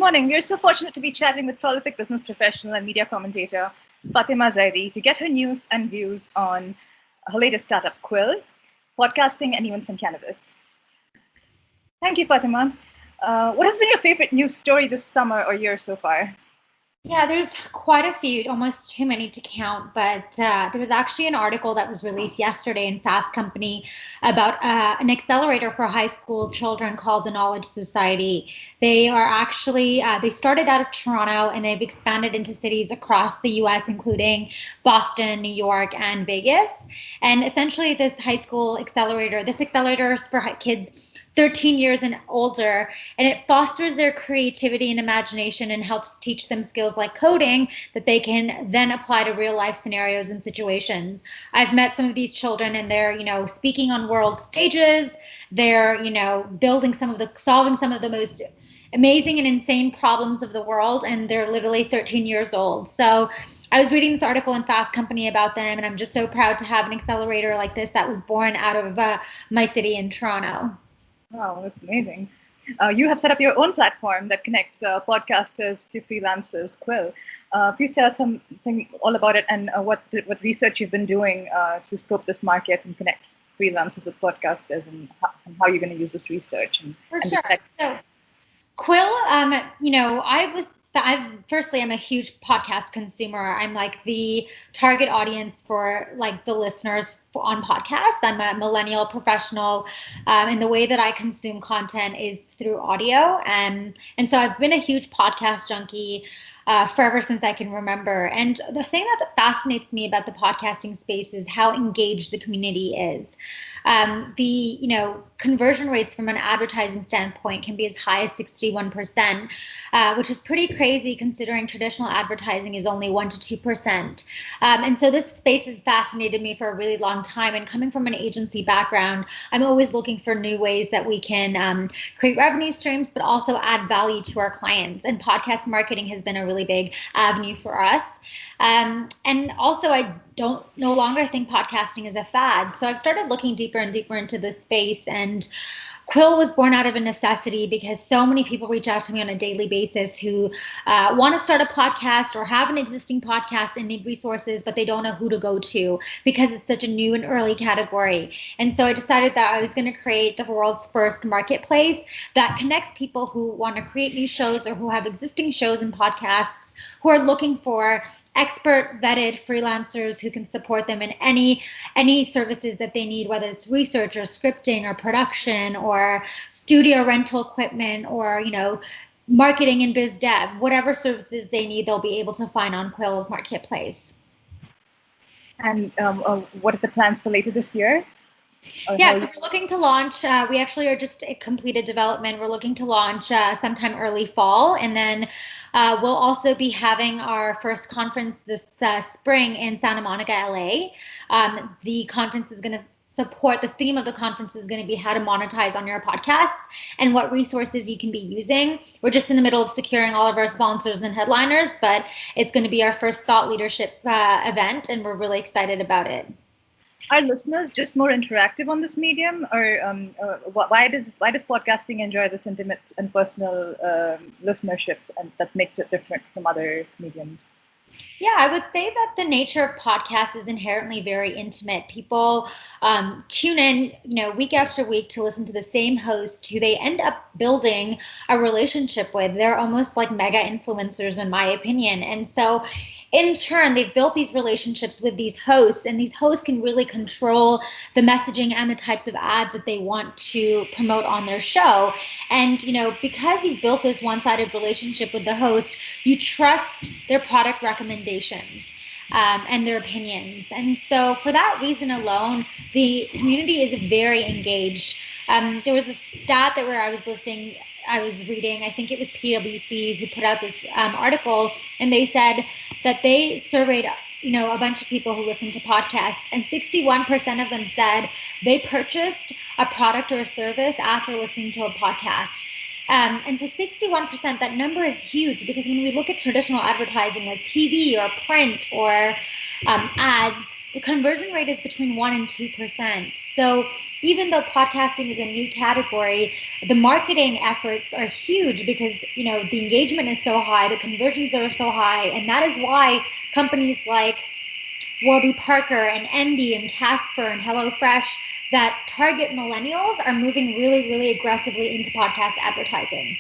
Morning. We are so fortunate to be chatting with prolific business professional and media commentator Fatima Zaidi to get her news and views on her latest startup, Quill, podcasting, and even some cannabis. Thank you, Fatima. What has been your favorite news story this summer or year so far? Yeah, there's quite a few, almost too many to count, but there was actually an article that was released yesterday in Fast Company about an accelerator for high school children called the Knowledge Society. They are actually, they started out of Toronto and they've expanded into cities across the US, including Boston, New York, and Vegas. And essentially this accelerator is for kids 13 years and older, and it fosters their creativity and imagination and helps teach them skills like coding that they can then apply to real life scenarios and situations. I've met some of these children and they're, speaking on world stages. They're, solving some of the most amazing and insane problems of the world, and they're literally 13 years old. So I was reading this article in Fast Company about them, and I'm just so proud to have an accelerator like this that was born out of my city in Toronto. Wow, that's amazing. You have set up your own platform that connects podcasters to freelancers, Quill. Please tell us something all about it and what research you've been doing to scope this market and connect freelancers with podcasters, and how you're going to use this research. For sure. So, Quill, I'm a huge podcast consumer. I'm like the target audience for like the listeners on podcasts. I'm a millennial professional, and the way that I consume content is through audio. And so I've been a huge podcast junkie forever since I can remember. And the thing that fascinates me about the podcasting space is how engaged the community is. The conversion rates from an advertising standpoint can be as high as 61%, which is pretty crazy considering traditional advertising is only 1% to 2%. And so this space has fascinated me for a really long time. And coming from an agency background, I'm always looking for new ways that we can create revenue streams, but also add value to our clients. And podcast marketing has been a really big avenue for us. And also, I don't no longer think podcasting is a fad. So I've started looking deeper and deeper into this space, and Quill was born out of a necessity because so many people reach out to me on a daily basis who want to start a podcast or have an existing podcast and need resources, but they don't know who to go to because it's such a new and early category. And so I decided that I was going to create the world's first marketplace that connects people who want to create new shows or who have existing shows and podcasts who are looking for expert vetted freelancers who can support them in any services that they need, whether it's research or scripting or production or studio rental equipment or marketing and biz dev. Whatever services they need, they'll be able to find on Quill's marketplace. And what are the plans for later this year? So we're looking to launch. We actually are just completed development. We're looking to launch sometime early fall, and then we'll also be having our first conference this spring in Santa Monica, LA. The conference is going to the theme of the conference is going to be how to monetize on your podcasts and what resources you can be using. We're just in the middle of securing all of our sponsors and headliners, but it's going to be our first thought leadership event, and we're really excited about it. Are listeners just more interactive on this medium, or why does podcasting enjoy this intimate and personal listenership, and that makes it different from other mediums? Yeah, I would say that the nature of podcasts is inherently very intimate. People tune in, week after week to listen to the same host who they end up building a relationship with. They're almost like mega influencers, in my opinion. And so in turn, they've built these relationships with these hosts, and these hosts can really control the messaging and the types of ads that they want to promote on their show. And, because you've built this one-sided relationship with the host, you trust their product recommendations and their opinions. And so for that reason alone, the community is very engaged. There was a stat where I was reading, I think it was PwC who put out this article, and they said that they surveyed a bunch of people who listen to podcasts, and 61% of them said they purchased a product or a service after listening to a podcast. And so 61%, that number is huge, because when we look at traditional advertising like TV or print or ads, the conversion rate is between 1% and 2%. So even though podcasting is a new category, the marketing efforts are huge because, the engagement is so high, the conversions are so high. And that is why companies like Warby Parker and Endy and Casper and HelloFresh that target millennials are moving really, really aggressively into podcast advertising.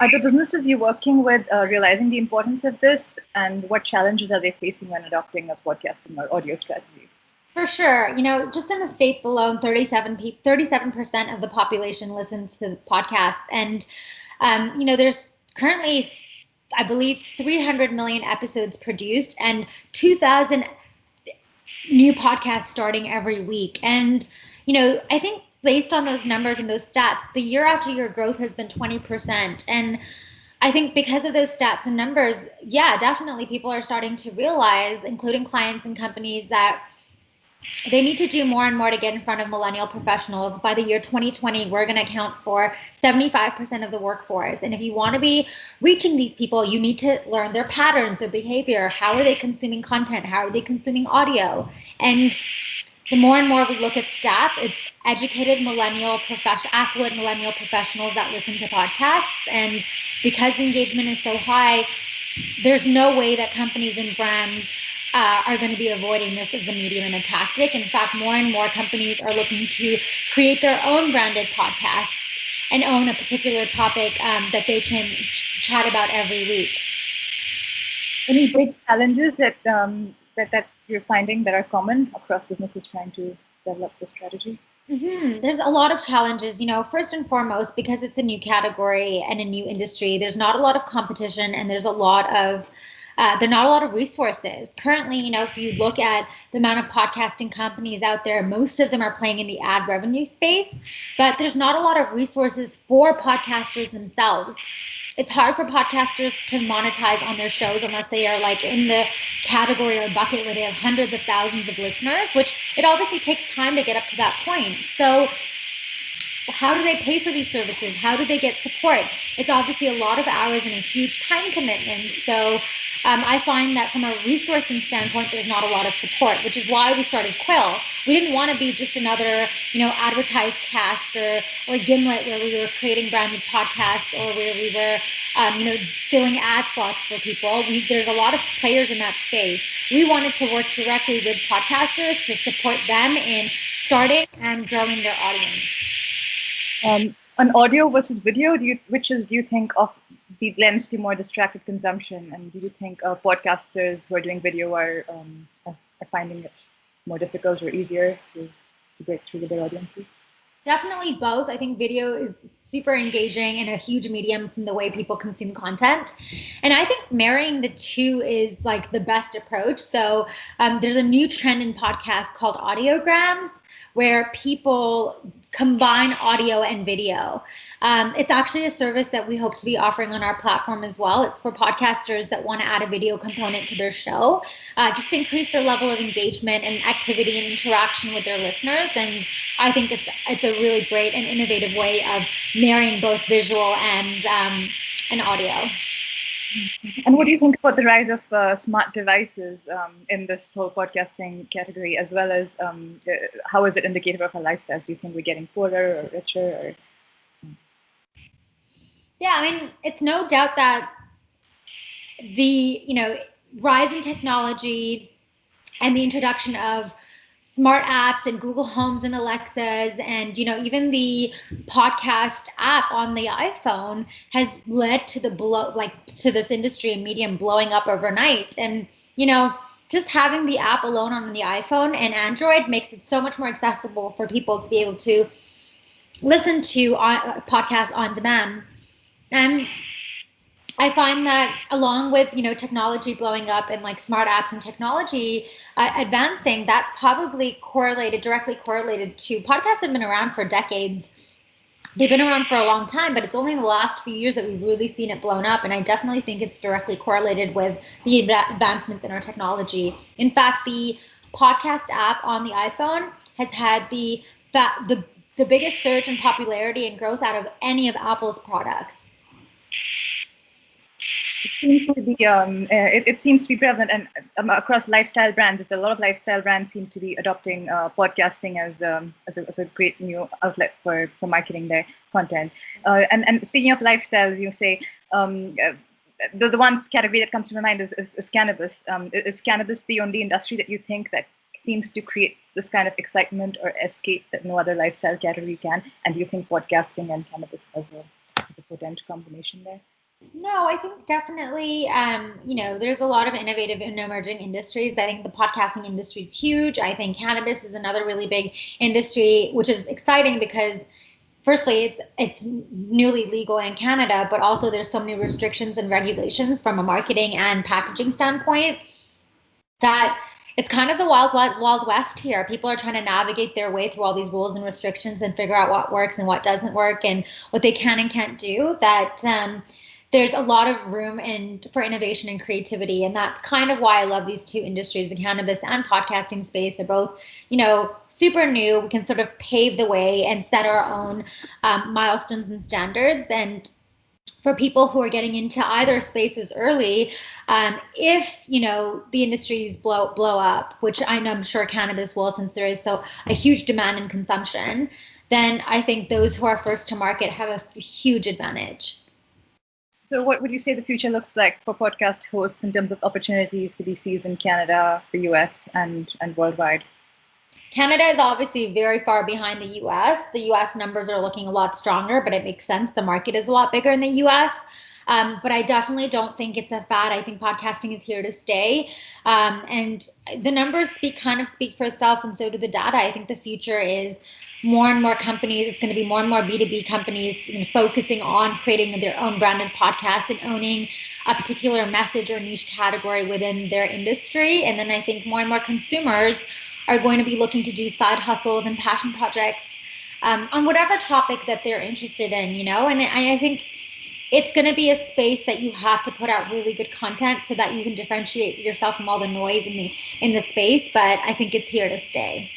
Are the businesses you're working with realizing the importance of this, and what challenges are they facing when adopting a podcasting or audio strategy? For sure. Just in the States alone, 37% of the population listens to podcasts. And, there's currently, I believe, 300 million episodes produced and 2,000 new podcasts starting every week. And, I think based on those numbers and those stats, the year after year growth has been 20%. And I think because of those stats and numbers, yeah, definitely people are starting to realize, including clients and companies, that they need to do more and more to get in front of millennial professionals. By the year 2020, we're going to account for 75% of the workforce. And if you want to be reaching these people, you need to learn their patterns, their behavior. How are they consuming content? How are they consuming audio? And the more and more we look at stats, it's educated affluent millennial professionals that listen to podcasts. And because the engagement is so high, there's no way that companies and brands are going to be avoiding this as a medium and a tactic. In fact, more and more companies are looking to create their own branded podcasts and own a particular topic that they can chat about every week. Any big challenges that you're finding that are common across businesses trying to develop this strategy? There's a lot of challenges, first and foremost, because it's a new category and a new industry, there's not a lot of competition and there's there are not a lot of resources. Currently, if you look at the amount of podcasting companies out there, most of them are playing in the ad revenue space, but there's not a lot of resources for podcasters themselves. It's hard for podcasters to monetize on their shows unless they are like in the category or bucket where they have hundreds of thousands of listeners, which it obviously takes time to get up to that point. So how do they pay for these services? How do they get support? It's obviously a lot of hours and a huge time commitment. So I find that from a resourcing standpoint, there's not a lot of support, which is why we started Quill. We didn't want to be just another, advertised cast or Gimlet where we were creating branded podcasts or where we were, filling ad slots for people. There's a lot of players in that space. We wanted to work directly with podcasters to support them in starting and growing their audience. On audio versus video, do you think lends to more distracted consumption? And do you think podcasters who are doing video are finding it more difficult or easier to break through with their audiences? Definitely both. I think video is super engaging and a huge medium from the way people consume content. And I think marrying the two is like the best approach. So there's a new trend in podcasts called audiograms, where people combine audio and video. It's actually a service that we hope to be offering on our platform as well. It's for podcasters that want to add a video component to their show, just to increase their level of engagement and activity and interaction with their listeners. And I think it's a really great and innovative way of marrying both visual and audio. And what do you think about the rise of smart devices in this whole podcasting category, as well as how is it indicative of our lifestyle? Do you think we're getting poorer or richer? Yeah, I mean, it's no doubt that the rise in technology and the introduction of smart apps and Google Homes and Alexas and even the podcast app on the iPhone has led to to this industry and medium blowing up overnight. And just having the app alone on the iPhone and Android makes it so much more accessible for people to be able to listen to podcasts on demand. And I find that along with, technology blowing up and like smart apps and technology advancing, that's probably directly correlated to podcasts that have been around for decades. They've been around for a long time, but it's only in the last few years that we've really seen it blown up. And I definitely think it's directly correlated with the advancements in our technology. In fact, the podcast app on the iPhone has had the biggest surge in popularity and growth out of any of Apple's products. seems to be it seems to be prevalent, and across lifestyle brands, a lot of lifestyle brands seem to be adopting podcasting as a great new outlet for marketing their content. And speaking of lifestyles, you say the one category that comes to my mind is cannabis. Is cannabis the only industry that you think that seems to create this kind of excitement or escape that no other lifestyle category can? And do you think podcasting and cannabis has a potent combination there? No, I think definitely, there's a lot of innovative and emerging industries. I think the podcasting industry is huge. I think cannabis is another really big industry, which is exciting because firstly, it's newly legal in Canada, but also there's so many restrictions and regulations from a marketing and packaging standpoint that it's kind of the wild west here. People are trying to navigate their way through all these rules and restrictions and figure out what works and what doesn't work and what they can and can't do. That there's a lot of room for innovation and creativity. And that's kind of why I love these two industries, the cannabis and podcasting space. They're both, super new. We can sort of pave the way and set our own milestones and standards. And for people who are getting into either spaces early, if the industries blow up, which I'm sure cannabis will, since there is so a huge demand and consumption, then I think those who are first to market have a huge advantage. So what would you say the future looks like for podcast hosts in terms of opportunities to be seized in Canada, the US, and worldwide? Canada is obviously very far behind the US. The US numbers are looking a lot stronger, but it makes sense. The market is a lot bigger in the US. But I definitely don't think it's a fad. I think podcasting is here to stay. And the numbers speak for itself, and so do the data. I think the future is more and more companies. It's going to be more and more B2B companies focusing on creating their own branded podcasts and owning a particular message or niche category within their industry. And then I think more and more consumers are going to be looking to do side hustles and passion projects on whatever topic that they're interested in, And I think it's going to be a space that you have to put out really good content so that you can differentiate yourself from all the noise in the space. But I think it's here to stay.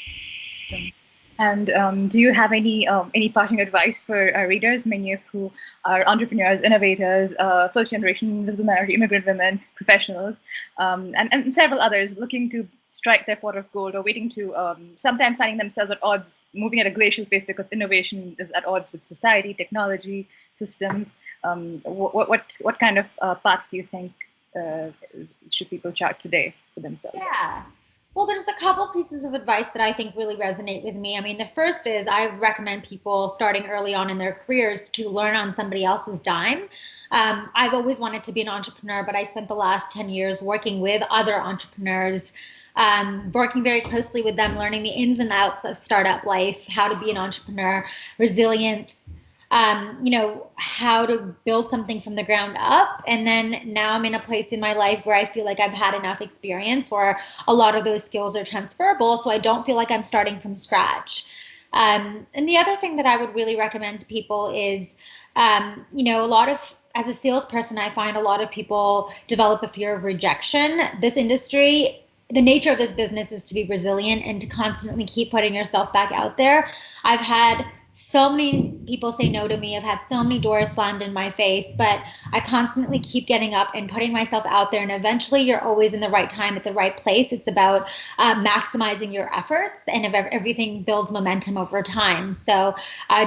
And do you have any parting advice for our readers, many of who are entrepreneurs, innovators, first generation visible minority immigrant women, professionals, and several others looking to strike their pot of gold or waiting to sometimes finding themselves at odds, moving at a glacial pace because innovation is at odds with society, technology, systems? What kind of paths do you think should people chart today for themselves? Yeah. Well, there's a couple pieces of advice that I think really resonate with me. I mean, the first is I recommend people starting early on in their careers to learn on somebody else's dime. I've always wanted to be an entrepreneur, but I spent the last 10 years working with other entrepreneurs, working very closely with them, learning the ins and outs of startup life, how to be an entrepreneur, resilience, how to build something from the ground up. And then now I'm in a place in my life where I feel like I've had enough experience where a lot of those skills are transferable. So I don't feel like I'm starting from scratch. And the other thing that I would really recommend to people is, as a salesperson, I find a lot of people develop a fear of rejection. This industry, the nature of this business is to be resilient and to constantly keep putting yourself back out there. I've had so many people say no to me. I've had so many doors slammed in my face, but I constantly keep getting up and putting myself out there. And eventually you're always in the right time at the right place. It's about maximizing your efforts, and if everything builds momentum over time. So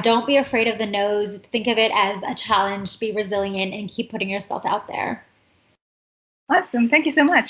don't be afraid of the no's. Think of it as a challenge, be resilient, and keep putting yourself out there. Awesome. Thank you so much.